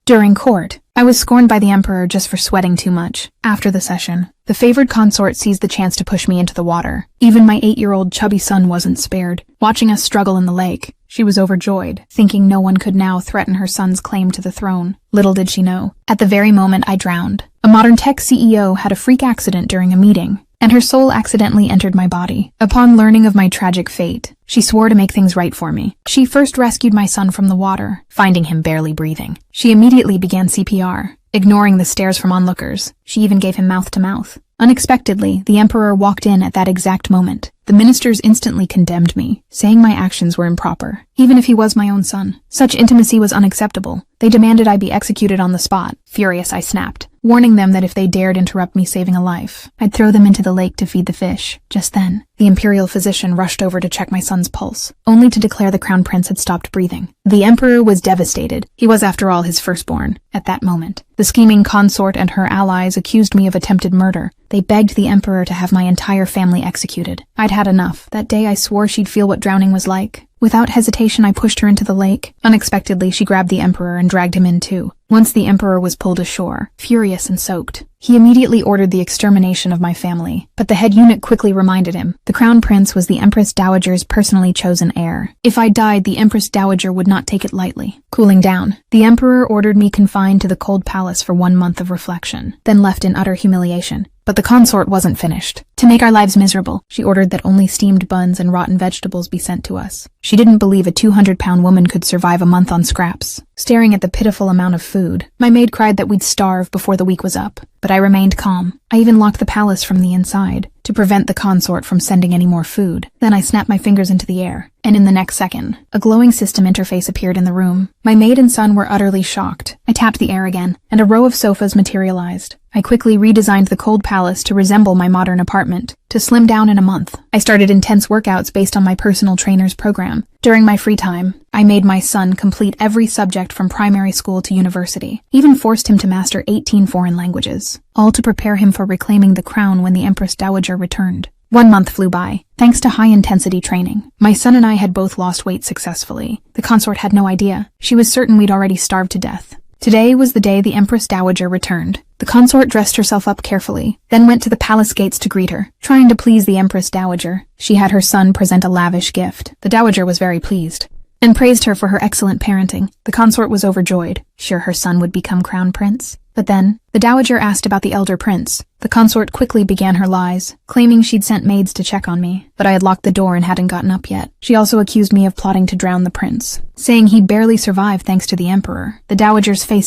During court, I was scorned by the emperor just for sweating too much. After the session, the favored consort seized the chance to push me into the water. Even my 8-year-old chubby son wasn't spared. Watching us struggle in the lake, she was overjoyed, thinking no one could now threaten her son's claim to the throne. Little did she know, at the very moment I drowned, a modern tech CEO had a freak accident during a meeting, and her soul accidentally entered my body. Upon learning of my tragic fate, she swore to make things right for me. She first rescued my son from the water, finding him barely breathing. She immediately began CPR, ignoring the stares from onlookers. She even gave him mouth-to-mouth. Unexpectedly, the emperor walked in at that exact moment. The ministers instantly condemned me, saying my actions were improper, even if he was my own son. Such intimacy was unacceptable. They demanded I be executed on the spot. Furious, I snapped, warning them that if they dared interrupt me saving a life, I'd throw them into the lake to feed the fish. Just then, the imperial physician rushed over to check my son's pulse, only to declare the crown prince had stopped breathing. The emperor was devastated. He was, after all, his firstborn. At that moment, the scheming consort and her allies accused me of attempted murder. They begged the emperor to have my entire family executed. I'd had enough. That day I swore she'd feel what drowning was like. Without hesitation, I pushed her into the lake. Unexpectedly, she grabbed the emperor and dragged him in too. Once the emperor was pulled ashore, furious and soaked, he immediately ordered the extermination of my family. But the head eunuch quickly reminded him, the crown prince was the Empress Dowager's personally chosen heir. If I died, the Empress Dowager would not take it lightly. Cooling down, the emperor ordered me confined to the cold palace for 1 month of reflection, then left in utter humiliation. But the consort wasn't finished. To make our lives miserable, she ordered that only steamed buns and rotten vegetables be sent to us. She didn't believe a 200-pound woman could survive a month on scraps. Staring at the pitiful amount of food, my maid cried that we'd starve before the week was up. But I remained calm. I even locked the palace from the inside, to prevent the consort from sending any more food. Then I snapped my fingers into the air, and in the next second, a glowing system interface appeared in the room. My maid and son were utterly shocked. I tapped the air again, and a row of sofas materialized. I quickly redesigned the cold palace to resemble my modern apartment, to slim down in a month. I started intense workouts based on my personal trainer's program. During my free time, I made my son complete every subject from primary school to university, even forced him to master 18 foreign languages, all to prepare him for reclaiming the crown when the Empress Dowager returned. 1 month flew by, thanks to high-intensity training. My son and I had both lost weight successfully. The consort had no idea. She was certain we'd already starved to death. Today was the day the Empress Dowager returned. The consort dressed herself up carefully, then went to the palace gates to greet her. Trying to please the Empress Dowager, she had her son present a lavish gift. The Dowager was very pleased, and praised her for her excellent parenting. The consort was overjoyed, sure her son would become crown prince. But then, the Dowager asked about the elder prince. The consort quickly began her lies, claiming she'd sent maids to check on me, but I had locked the door and hadn't gotten up yet. She also accused me of plotting to drown the prince, saying he'd barely survived thanks to the emperor. The Dowager's face